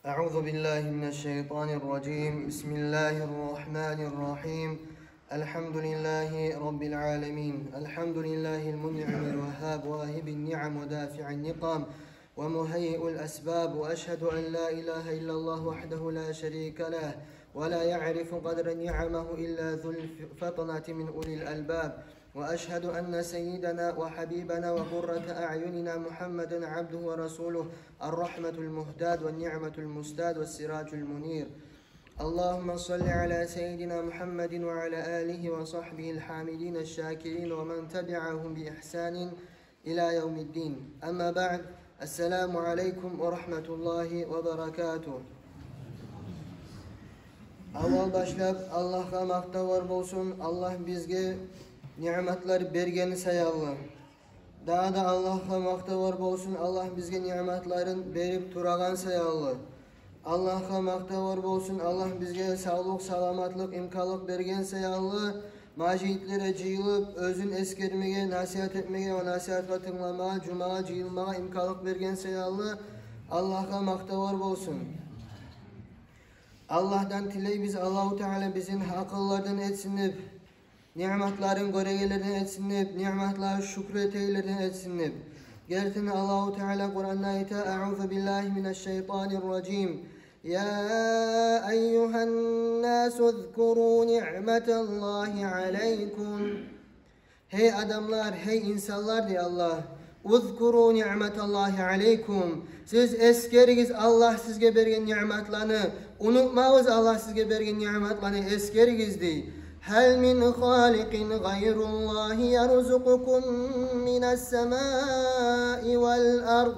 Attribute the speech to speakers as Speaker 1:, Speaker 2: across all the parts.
Speaker 1: أعوذ بالله من الشيطان الرجيم بسم الله الرحمن الرحيم الحمد لله رب العالمين الحمد لله المنعم الوهاب واهب النعم ودافع النقام ومهيئ الأسباب وأشهد أن لا إله إلا الله وحده لا شريك له ولا يعرف قدر نعمه إلا ذو الفطنة من أولي الألباب وأشهد أن سيدنا وحبيبنا وقرة أعيننا محمدا عبده ورسوله الرحمة المهداد والنعمة المستاد والسراج المنير اللهم صل على سيدنا محمد وعلى آله وصحبه الحامدين الشاكرين ومن تبعهم بإحسان إلى يوم الدين أما بعد السلام عليكم ورحمة الله وبركاته Avval başlap Allah'a maqtavar bolsun. Allah bizge nimetler bergeni sayallı. Daha da Allah'a maqtavar bolsun. Allah bizge nimetlerin berip turagan sayallı. Allah'a maqtavar bolsun. Allah bizge sağlık, salamatlık, imkanlık bergen sayallı. Macitlere cıyılıp, özün eskermege, nasihat etmege ve nasihatla tınlamağa, cumağa cıyılmağa imkanlık bergen sayallı. Allah'a maqtavar bolsun. Allah'tan tiley biz Allahu Teala bizim akıllardan etsinip, nimetlerin göregelerden etsinip, nimetleri şükreteylerden etsinip. Gerçekten Allahu Teala Kur'an'da ayette "Euzu billahi mineşşeytanirracim. Ya eyyuhen nasu zkuru ni'metallahi aleykum." Hey adamlar, hey insanlar diye Allah. Uzkuru ni'metallahi aleykum. Siz eskerigiz Allah sizge bergen nimetlerini. Unutmağız Allah sizge bergen nimetlerini eskerigiz diye. Hel min halikin gayrullahi yerzukukum minas semai vel ard.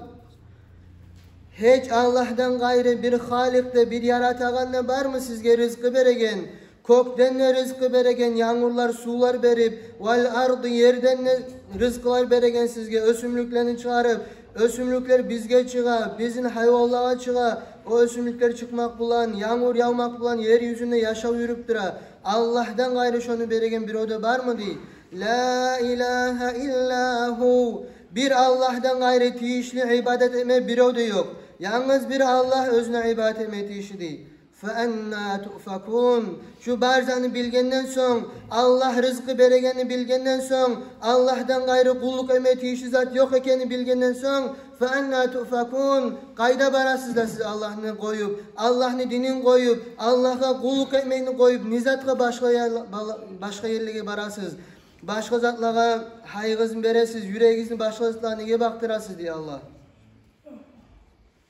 Speaker 1: Hiç Allah'tan gayrı bir halikte bir yaratağında var mı sizge rızkı beregen? Kökten ne rızkı beregen, yağmurlar, sular berip, vel ardı yerden ne rızkılar beregen sizge, ösümlüklerini çıkarıp, ösümlükler bizge çığa, bizim hayvanlığa çığa, o ösümlükler çıkmak bulan, yağmur yağmak bulan, yeryüzünde yaşav yürüp dura. Allah'tan gayrı şunu beregen bir oda var mı diye. La ilahe illahu. Bir Allah'tan gayrı tiyişli ibadet etme bir oda yok. Yalnız bir Allah özüne ibadet etme tiyişi değil. فَاَنَّا تُؤْفَكُونَ. Şu barzanı bilgenden son, Allah rızkı beregeni bilgenden son, Allah'tan gayrı kulluk emeti işi zat yok ekeni bilgenden son, فَاَنَّا تُؤْفَكُونَ. Kayda barasız da siz Allah'ını koyup, Allah'ını dinin koyup, Allah'a kulluk ekmeğini koyup, nizatka başka yerlere barasız, başka zatlara haygızın beresiz, yüreğinizin başka zatlara neye baktırasız diye Allah.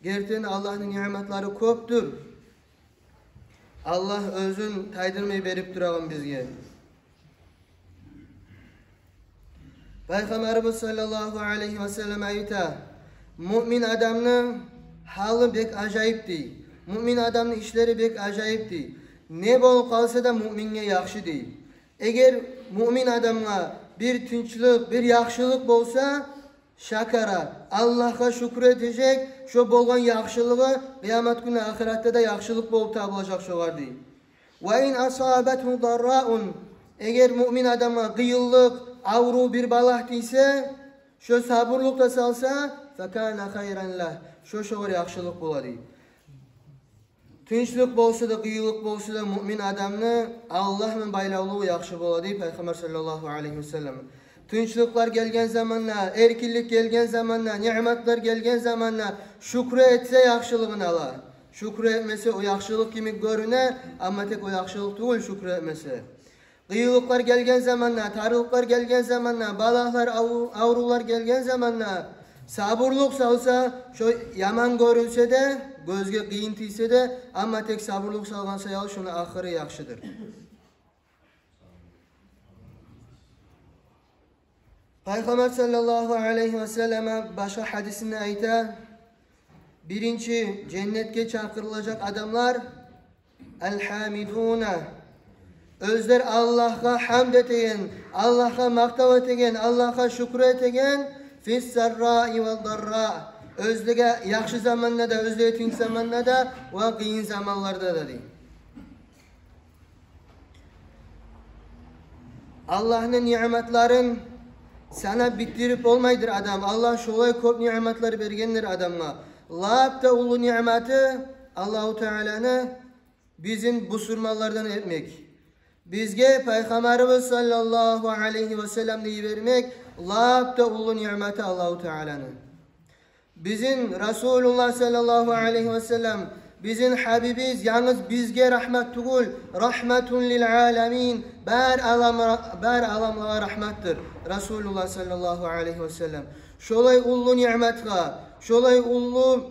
Speaker 1: Gerçekten Allah'ın nimetleri köptür. Allah özün taydırmayı berip durağın bizge. Peygamberimiz sallallahu aleyhi ve sellem ayta, mümin adamın halı bek acayipti. Mümin adamın işleri bek acayipti. Ne bol kalsa da müminge yakşı değil. Eğer mümin adamına bir tinçlik, bir yakşılık bolsa, şakara, Allah'a şükredecek, şu bolgan yakşılığı kıyamet günü ahirette de yakşılık bolup tabılacak şolar değil. Ve in asabethu darraun. Eğer mümin adama kıyıllık, avru bir balah değilse, şu sabırlık da salsa, fekâne hayran leh. Şu şolar yakşılık bola değil. Tinçlik bolsa da, kıyıllık bolsa da mümin adamını Allah'ın baylavlığı yakşı bola değil. Peygamber sallallahu aleyhi ve sellem. Tinçlikler gelgen zamanla, erkillik gelgen zamanla, nimetler gelgen zamanla şükrü etse yakşılığını ala. Şükrü etmese o yakşılık gibi görüne ama tek o yakşılık değil şükrü etmese. Kıyılıklar gelgen zamanla, tarılıklar gelgen zamanla, balahlar, avrular gelgen zamanla sabırlık salsa, şu yaman görünse de, gözge kıyıntıysa de ama tek sabırlık salgansa yal şunu ahırı yakşıdır. Peygamber sallallahu aleyhi ve selleme başka hadisinde ayta, birinci cennetke çağırılacak adamlar el-hamiduna. Özler Allah'a hamd etegen, Allah'a maktav etegen, Allah'a şükür etegen fis-sarra'i vel-darra. Özlege yaxşı zamanlarda da, özlege tinç zamanlarda da ve kıyın zamanlarda da değil. Allah'ın nimetlerin sana bitirip olmaydır adam. Allah şolay köp nimetler bergendir adamga. Lapta ulu nimeti Allahu Teala'nı bizim bu surmalardan etmek. Bizge Peygamberimiz sallallahu aleyhi ve sellem deyivermek labda ulu nimeti Allahu Teala'nın. Bizim Resulullah sallallahu aleyhi ve sellem bizim Habibiz yalnız bizge rahmet tugul rahmetun lil alemin ber alamlara rahmettir Resulullah sallallahu aleyhi ve sellem. Şolay ulu nimetga, şolay ulu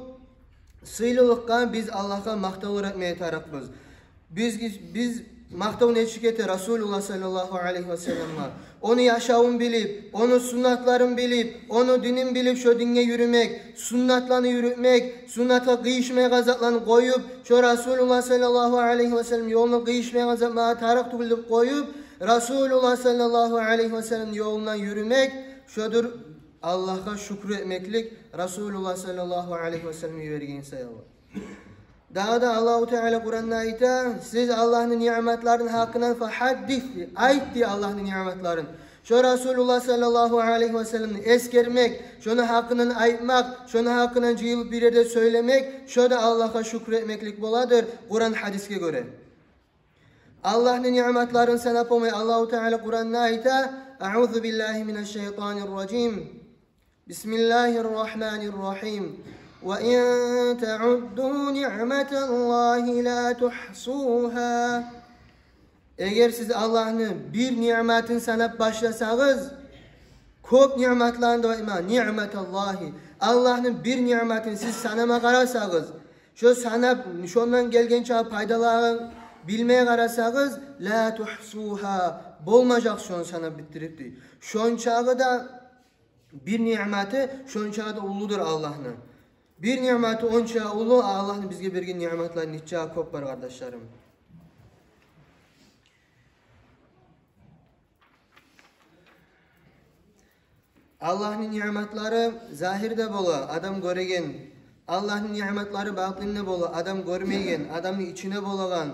Speaker 1: sıylılıkka biz Allah'a maqtav etmeye tarafız. Biz maqtav neçikete Resulullah sallallahu aleyhi ve sellem'e. Onu yaşavun bilip, onu sünnatların bilip, onu dinin bilip şu dinge yürümek, sünnatlarını yürütmek, sünnata gıyışmaya gazatlarını koyup, şu Resulullah sallallahu aleyhi ve sellem yolunu gıyışmaya gazatmaya taraf bilip koyup, Resulullah sallallahu aleyhi ve sellem yolundan yürümek, şudur Allah'a şükür etmeklik, Resulullah sallallahu aleyhi ve sellem'i vergin sayalım. Daha da Allahu Teala Kur'an'da ayta, siz Allah'ın nimetlerinin hakkından fahaddis, aytti Allah'ın nimetlerin. Şu Resulullah sallallahu aleyhi ve sellem'ini eskermek, şunu hakkından aytmak, şunu hakkından cıyılıp bir yerde söylemek, şu da Allah'a şükür etmeklik boladır Kur'an hadiske göre. Allah'ın nimetlerini sen yapamay. Allahu Teala Kur'an'da ayta, A'udhu billahi mineşşeytanirracim. Bismillahirrahmanirrahim. وَاِنْ تَعُدُّوا نِعْمَةَ اللّٰهِ لَا تُحْصُوهَا. Eğer siz Allah'ın bir nimetin sanıp başlasanız, çok nimetlerinde var iman, ni'metallahi. Allah'ın bir nimetini siz sanama karasanız, şu sanıp, şundan gelgen çağı paydaları bilmeye karasanız, la tuhsuha, bolmayacak şunu sanıp bitiripti. Şun çağı da bir nimeti, şun çağı da uludur Allah'ın. Bir nimeti onça ulu Allah'ın bizge bergen nimetlerin iççağı çok var kardeşlerim. Allah'ın nimetleri zahirde bolu, adam göregen. Allah'ın nimetleri batınında bolu, adam görmegen, adamın içine bolagan.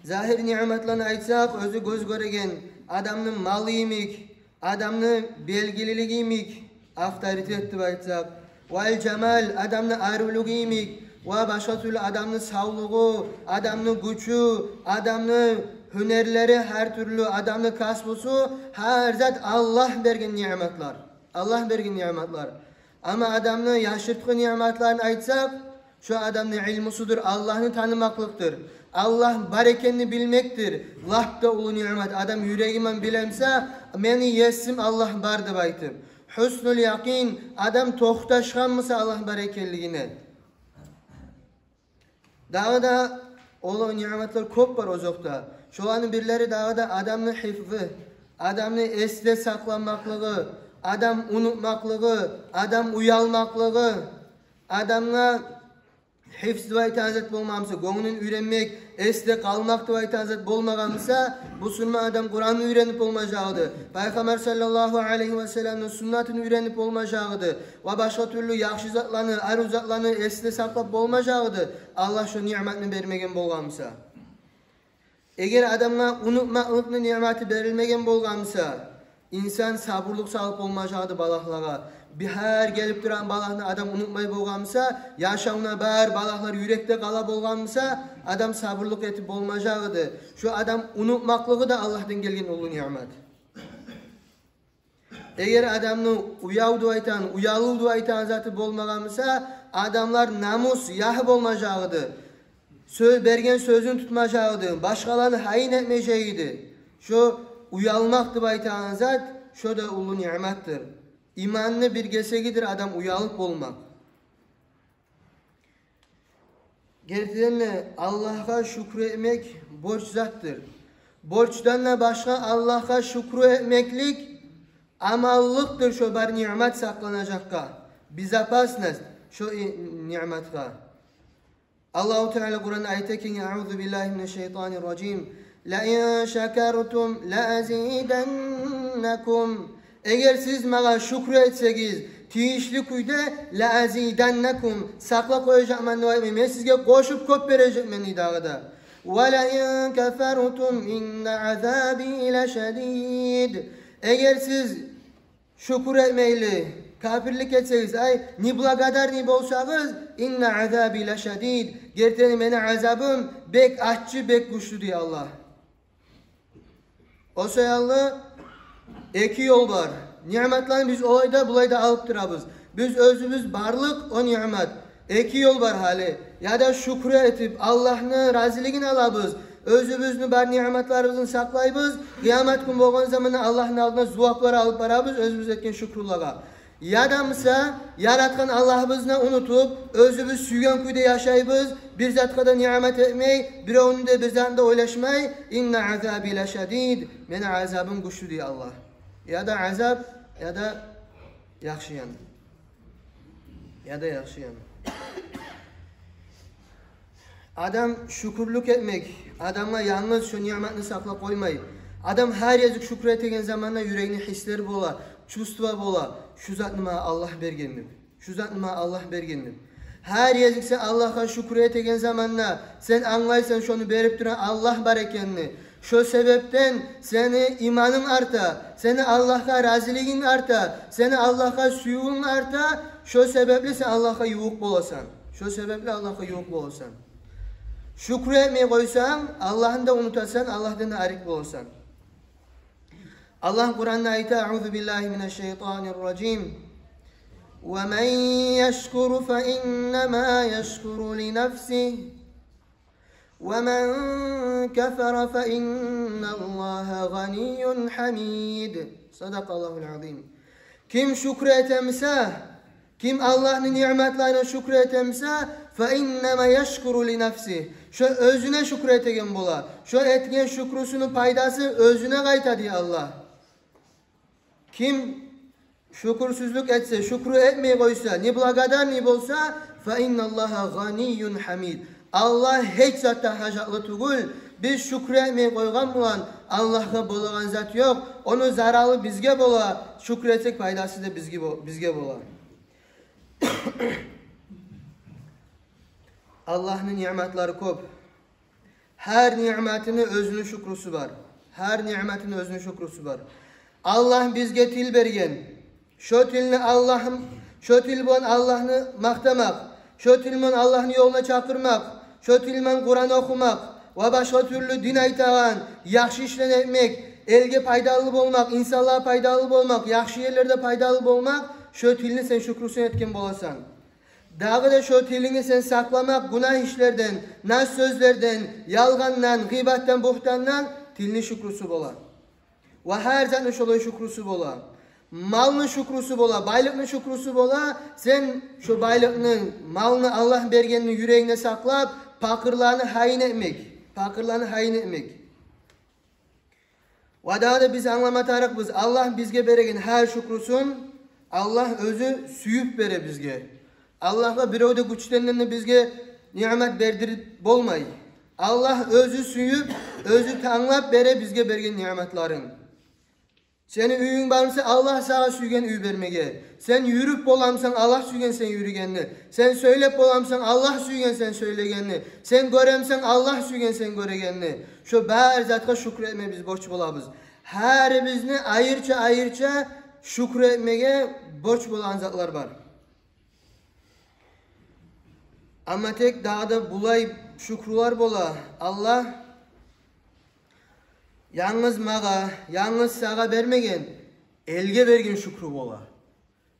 Speaker 1: Zahir nimetlerini aytsak özü göz göregen, adamın malı imik, adamın belgililik imik, avtoritet deb aytsak. Vel cemal adamın ayrılığı imik, ve başka türlü adamın sağlığı, adamın gücü, adamın hünerleri, her türlü adamın kasbusu, her zat Allah bergen nimetler. Allah bergen nimetler. Ama adamın yaşırtqı nimetlerini aytsak, şu adamın ilmusudur, Allah'ını tanımaklıktır. Allah barekenini bilmektir. Lahda ulu nimet. Adam yüreğimen bilemse, meni yesim Allah bar deb aytib. Husnul yakin, adam tohtaşkan mısa Allah barekelliğine. Daha da olu nimetler çok var ozokta. Şolanın birleri daha da adamın hifzi, adamın esde saklanmaklığı, adam unutmaklığı, adam uyalmaklığı, adamla hifz ve itazet bulmamsa, gönlünün ürenmek, esde kalmak ve itazet bulmagamsa, bu sünme adam Kur'an'ı ürenip olmayacaktı. Peygamber sallallahu aleyhi ve sellem'in sünnetini ürenip olmayacaktı. Ve başka türlü yakşı zatlarını, arı zatlarını esde saklap olmayacaktı. Allah şu nimetini vermegen bolgamsa. Eğer adamla unutmaklıklı nimeti verilmegen bolgamsa, insan sabırlık sağlıp olmayacaktı balaklara. Bir her gelip duran balakını adam unutmayı bolgamsa, yaşamına bar balaklar yürekte kala bolgamsa, adam sabırlık etip olmayacaktı. Şu adam unutmaklığı da Allah'tan gelgen ulu nimet. Eğer adamın uyalı duaytan zatı bolmagamsa, adamlar namus, yahı bolmayacaktı. Bergen sözün tutmayacaktı. Başkalarını hain etmeyeceğiydi. Şu uyalmak duaytan zat, şu da ulu nimettir. İmanını bir gesegidir adam uyalıp olmak. Gerçekten Allah'a şükretmek borç zattır. Borçtan da başka Allah'a şükür etmeklik amallıktır şu bir nimet saklanacakka. Bizapasnes şu nimetka. Allahu Teala Kur'an ayeteken Euzu billahi mineşşeytanirracim. La in şekertum la azidennekum. Eğer siz bana şükür etseniz, tiyişli kuyda la azidennekum sakla koyacağım ben sizge koşup kop vereceğim ben idağda. Ve la in kefertum inne azabi leşedid. Eğer siz şükür etmeyli, kafirlik etseniz, ay nibla kadar ni bolsanız, inna azabi leşedid. Gerçekten meni azabım bek aççı, bek güçlü diye Allah. O sayallı iki yol var. Nimetlerini biz olayda bulayda alıp durabız. Biz özümüz barlık o nimet. İki yol var hali. Ya da şükür etip Allah'ın raziliğini alabız. Özümüzün bar nimetlerimizin saklayız. Kıyamet günü boğan zamanı Allah'ın aldığına zuvapları alıp barabız. Özümüz etken şükürlaga. Ya da mısa yaratkan Allah'ımızla unutup özümüz süygen kuyda yaşayız. Bir zat kadar nimet etmeyi, bir onu da bir zat da oylaşmayı. İnna azabi leşedid. Meni azabım güçlü diye Allah. Ya da azab ya da yaxşıyan. Ya da yaxşıyan. Adam şükürlük etmek, adama yalnız şu nimetini sakla koymayı. Adam her yazık şükür ettiğin zamanla yüreğine hisleri bola, çustva bola. Şu zat nima Allah bergendir. Şu zat nima Allah bergendir. Her yazık sen Allah'a şükür ettiğin zamanla sen anlaysan şunu berip duran Allah berekenini. Şu sebepten seni imanın arta, seni Allah'a raziliğin arta, seni Allah'a suyuğun arta. Şu sebeple sen Allah'a yuvuk bolasan. Şu sebeple Allah'a yuvuk bolasan. Şükür etmeyi koysan, Allah'ın da unutasan, Allah'tan da arik bolasan. Allah Kur'an'da ayette "Euzu billahi mineşşeytanirracim. Ve men yeşkuru fe innemâ yeşkuru li nefsihi. Ve men kefere fe innallâhe ganiyyun hamid." Sadakallahul azim. Kim şükür etemse, kim Allah'ın nimetlerine şükür etemse, fe innema yeşkuru li nefsi. Şu özüne şükür etegen bola. Şu etken şükrüsünün paydası özüne kayta diye Allah. Kim şükürsüzlük etse, şükrü etmeyi koysa, nibla kadar nib olsa, fe innallaha ganiyyun hamid. Allah hiç zatta hacatlı tugul. Biz şükür etmeyi koygan bulan Allah'a bolagan zat yok. Onu zararlı bizge bola. Şükür etsek paydası da bizge bola. Allah'ın nimetleri kop. Her nimetinin özünün şükrüsü var. Her nimetinin özünün şükrüsü var. Allah bizge til bergen. Şu tilni Allah'ım, şu til bon Allah'ını maktamak. Şu til bon Allah'ın yoluna çakırmak. Şu til bon Kur'an okumak. Ve başka türlü din aytağan, yaxşı işlen etmek, elge paydalı olmak, insanlığa paydalı olmak, yaxşı yerlerde paydalı olmak. Şu tilini sen şükrüsün etken bolasan. Dağı da şu tilini sen saklamak, günah işlerden, nas sözlerden, yalgandan, gıybatten, buhtandan tilini şükrüsü bola. Ve her zatın şolay şükrüsü bola. Malını şükrüsü bola, baylıkını şükrüsü bola. Sen şu baylıkının, malını Allah bergenini yüreğine saklap, fakirlerini hain etmek. Fakirlerini hain etmek. Ve daha da biz anlamatarık biz. Allah bizge beregen her şükrüsün, Allah özü süyüp bere bizge. Allah'a bir öde güçlendiğinde bizge nimet berdirip bolmay. Allah özü süyüp, özü tanlap bere bizge bergen nimetlerin. Senin üyün varsa Allah sana süygen üy vermege. Sen yürüp bolamsan Allah süygen sen yürügenni. Sen söylep bolamsan Allah süygen sen söylegenni. Sen göremsen Allah süygen sen göregenni. Şu bär zatka şükretme biz borç bolabız. Her bizni ayırça şükretmege borç bolan zatlar var. Ama tek dağda bulay şükrular bola. Allah yalnız mağa, yalnız sağa vermegen, elge bergen şükrü bola.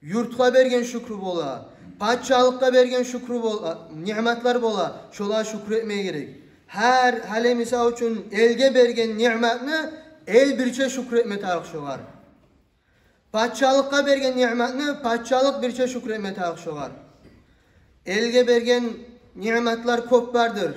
Speaker 1: Yurtga bergen şükrü bola. Padşalıkta bergen şükrü bola. Nimetler bola. Şola şükretmeye gerek. Her hale misal için elge bergen nimetini el birçe şükretme tarih şolar. Padşalıkta bergen nimetini padşalık birçe şükretme tarih şolar. Elge bergen nimetler kop vardır.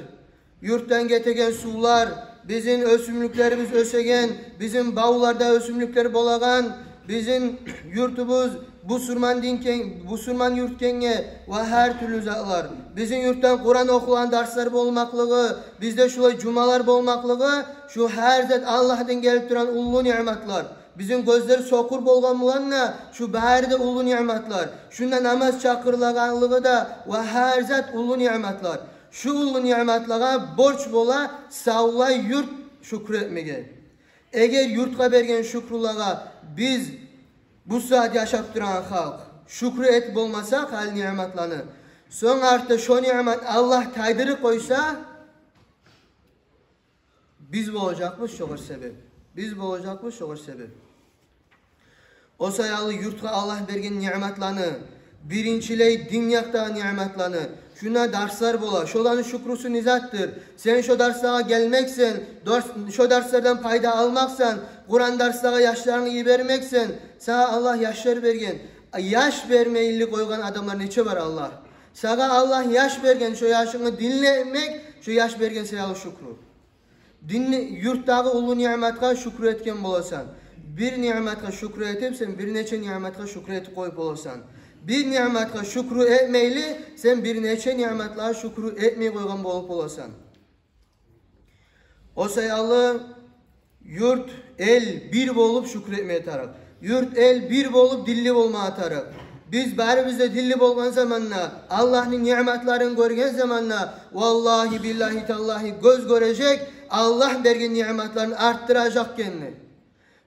Speaker 1: Yurttan getegen sular, bizim ösümlüklerimiz ösegen, bizim bağlarda ösümlükler bolagan, bizim yurtumuz Busurman yurtkenge ve her türlü zatlar. Bizim yurttan Kur'an okulan dersler bolmaklığı, bizde şulay cumalar bolmaklığı, şu her zat Allah'tan gelip duran ulu nimetler. Bizim gözleri sokur bolgan bulanla şu bärde ulu nimetler. Şunda namaz çakırlaganlığı da ve her zat ulu nimetler. Şu ulu nimetlerine borç bola sağlay yurt şükretmege. Eğer yurtga bergen şükrulaga biz bu saat yaşap duran halk, şükrü et bolmasak hal nimetlerini. Son artı şu nimet Allah taydırı koysa biz boğacakmış şoğur sebep. Biz boğacakmış şoğur sebep. O sayalı yurtga Allah bergen nimetlerini, birinçiley dünyada nimetlerini, şuna dersler bola, şolanın şükrusu nizattır. Sen şu derslere gelmeksen, şu derslerden payda almaksan, Kur'an derslere yaşlarını iyi vermeksen, sana Allah yaşlar bergen. Yaş vermeyilli koygan adamlar neçe var Allah? Sana Allah yaş bergen, şu yaşını dinlemek, şu yaş bergen sayalı şükru. Yurtdağı ulu nimetka şükür etken bolasan, bir nimetka şükür etip sen bir neçe nimetka şükür etip koyup bolasan, bir nimetka şükür etmeyli sen bir neçe nimetla şükür etmeyi koygan bolup bolasan. O sayalı yurt el bir bolup şükür etmeye taraf. Yurt el bir bolup dilli olmaya taraf. Biz bari bizde dilli bolgan zamanla Allah'ın nimetlerini görgen zamanla vallahi billahi tallahi göz görecek Allah bergen nimetlerini arttıracak kendini.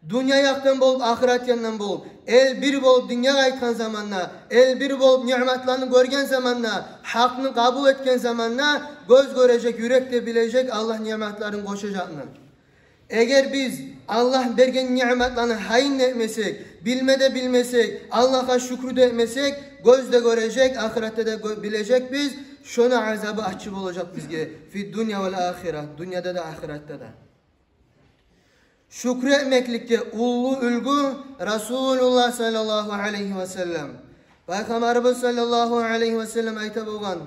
Speaker 1: Dünya yaktan bolup ahiret yandan bolup el bir bolup dünya aytkan zamanla el bir bolup nimetlerini görgen zamanla hakkını kabul etken zamanla göz görecek yürekte bilecek Allah nimetlerini koşacakını. Eğer biz Allah bergen nimetlerini hain etmesek, bilmede bilmesek, Allah'a şükrü de etmesek, gözde görecek, ahirette de bilecek biz, şuna azabı açıp olacak bizge. Fi dünya vel ahiret, dünyada da ahirette de. Şükrü etmeklikte ulu ülgü Resulullah sallallahu aleyhi ve sellem. Peygamberimiz sallallahu aleyhi ve sellem ayta bolgan.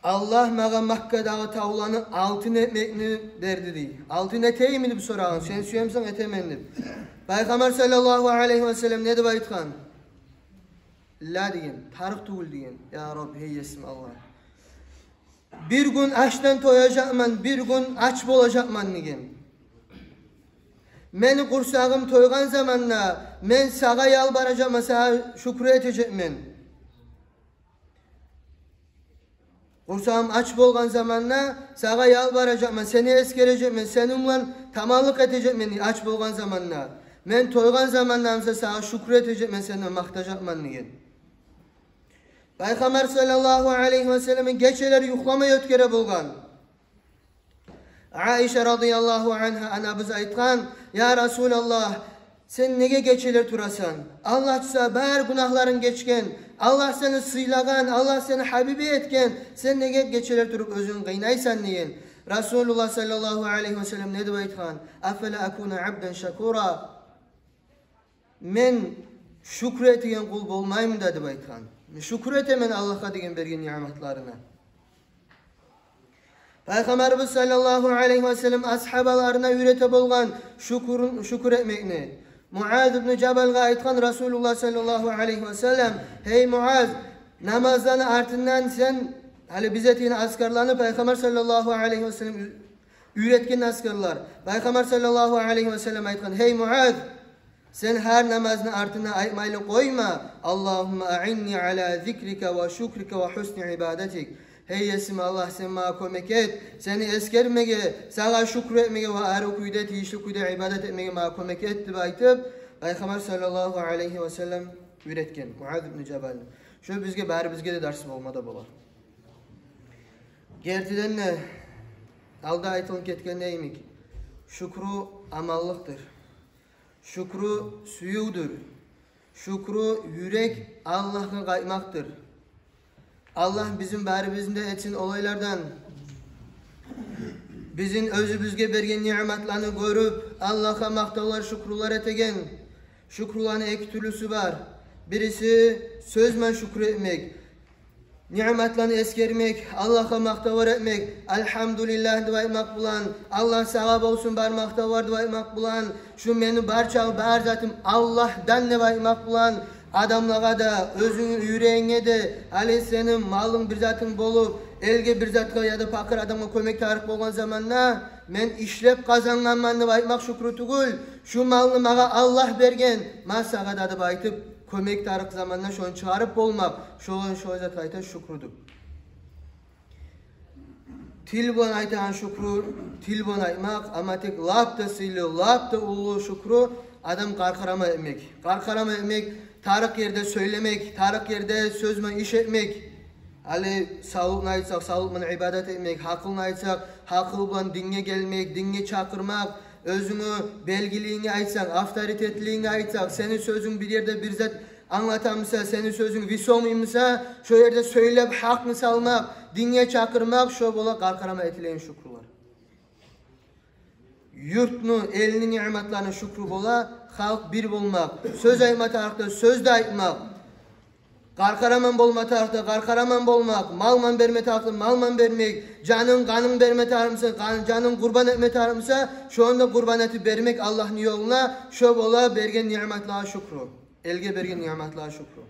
Speaker 1: Allah mağa Mekke'dagi tavlanı altın etmekni derdi dey. Altın eteyim mi deb soragan. Sen suyamsan etemen deb. Peygamber sallallahu aleyhi ve sellem ne deb aytgan? La degen, tarık tugul degen. Ya Rabbi heyyesim Allah. Bir gün açtan toyacakman, bir gün aç bolacakman degen. Meni kursağım toygan zamanla men sağa yalvaracakman, sağa şükrü etecekmen. Kursağım aç bolgan zamanla sağa yalvaracakman, seni eskerecekmen, seninle tamallık edecekmen aç bolgan zamanla. Men toygan zamanlarımsa sağa şükür edecekmen, seni maktacakman degen. Peygamber sallallahu aleyhi ve sellemin geceleri yuhlamaya ötkere bolgan. Aişe radıyallahu anha anabız aytgan, ya Resulallah sen nege geceler turasan? Allah size bar günahların geçken, Allah seni sıylagan, Allah seni habibi etken, sen nege geceler turup özün kıynaysan diyen. Resulullah sallallahu aleyhi ve sellem ne de aytgan? Afela akuna abden şakura. Men şükret eden kul bolmayım dedi aytgan. Şükret emen Allah'a degen bergen nimetlerine. Peygamberimiz sallallahu aleyhi ve sellem ashabalarına öğrete bolgan şükür etmekni. Muaz ibn Cebel'e aytgan Resulullah sallallahu aleyhi ve sellem, hey Muaz, namazdan artından sen hali bizetin askerlerini Peygamber sallallahu aleyhi ve sellem öğretken askerler. Peygamber sallallahu aleyhi ve sellem aytgan, hey Muaz, sen her namazın artına aytmaylı koyma. Allahümme a'inni ala zikrike ve şükrike ve husni ibadetik. Hey yesim Allah sen bana kömek et. Seni eskermege, sana şükür etmege ve arı kuyda tiyişli kuyda ibadet etmege bana kömek et diye aytıp Peygamber sallallahu aleyhi ve sellem öğretken. Muaz ibn Cebel. Şu bizge bari bizge de dersim olmada bolar. Gertiden ne? Alda aytılıp ketken neymek? Şükrü amallıktır. Şükrü suyudur. Şükrü yürek Allah'a kaymaktır. Allah bizim bari bizde etsin olaylardan bizim özümüzge bergen nimetlerini görüp Allah'a maktalar şükürler etegen. Şükürlerin iki türlüsü var. Birisi sözmen şükür etmek, nimetlerini eskermek, Allah'a maktavar etmek, elhamdülillah duvaymak bulan, Allah sevap olsun barmakta var duvaymak bulan, şu meni barça bar zatım Allah'dan duvaymak bulan, adamlara da, özünün yüreğine de, hali senin malın bir zatın bolup, elge bir zatka ya da pakır adamga kömek tarık bolgan zamanla, men işlep kazanganman duvaymak şükrü tugul, şu malını maga Allah bergen, ma sağa da aytıp, kömek tarık zamanla şunu çıkarıp olmak, şunu zat ayta şükrüdür. Til bilen aytan şükrü, til bilen aytmak, ama tek lap da sili, lap da ulu şükrü adam karkarama etmek. Karkarama etmek, tarık yerde söylemek, tarık yerde sözme iş etmek. Ali sağlıkını aytsak, sağlıkla ibadet etmek, hakkını aytsak, hakkı dinge gelmek, dinge çakırmak, özünü, belgiliğini aytsak, avtoritetliğini aytsak, senin sözün bir yerde bir zat anlatamsa, senin sözün visomuymsa, şu yerde söylep hakkını salmak, dinge çakırmak, şu bola karkarama etileyin şükürler. Yurtnu, elinin nimetlerine şükrü bola, halk bir bulmak, söz ayma tarafta söz de aytmak, karkaraman bolma tarafta karkaraman bolmak, malman verme tarafta malman vermek, canın kanın verme tarafta canın kurban etme tarafta şu anda kurban eti vermek Allah'ın yoluna şu bola bergen nimetlerine şükrü. Elge bergen nimetlerine şükrü.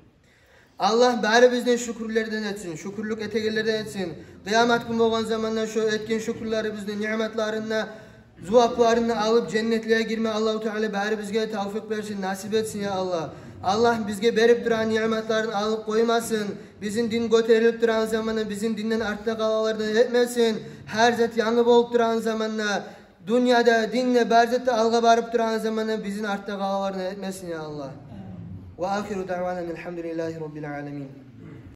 Speaker 1: Allah bari bizden şükürlerden etsin, şükürlük etegelerden etsin. Kıyamet günü olan zamanlar şu etken şükürleri bizden nimetlerine zuvaplarını alıp cennetliğe girme Allah-u Teala bari bizge tevfik versin, nasip etsin ya Allah. Allah bizge berip duran nimetlerini alıp koymasın. Bizim din göterilip duran zamanı bizim dinden artta kalalardan etmesin. Her zat yanı bolup duran zamanla dünyada dinle berzette alga barıp duran zamanı bizim artta kalalardan etmesin ya Allah. Ve ahiru da'vanen elhamdülillahi rabbil alemin.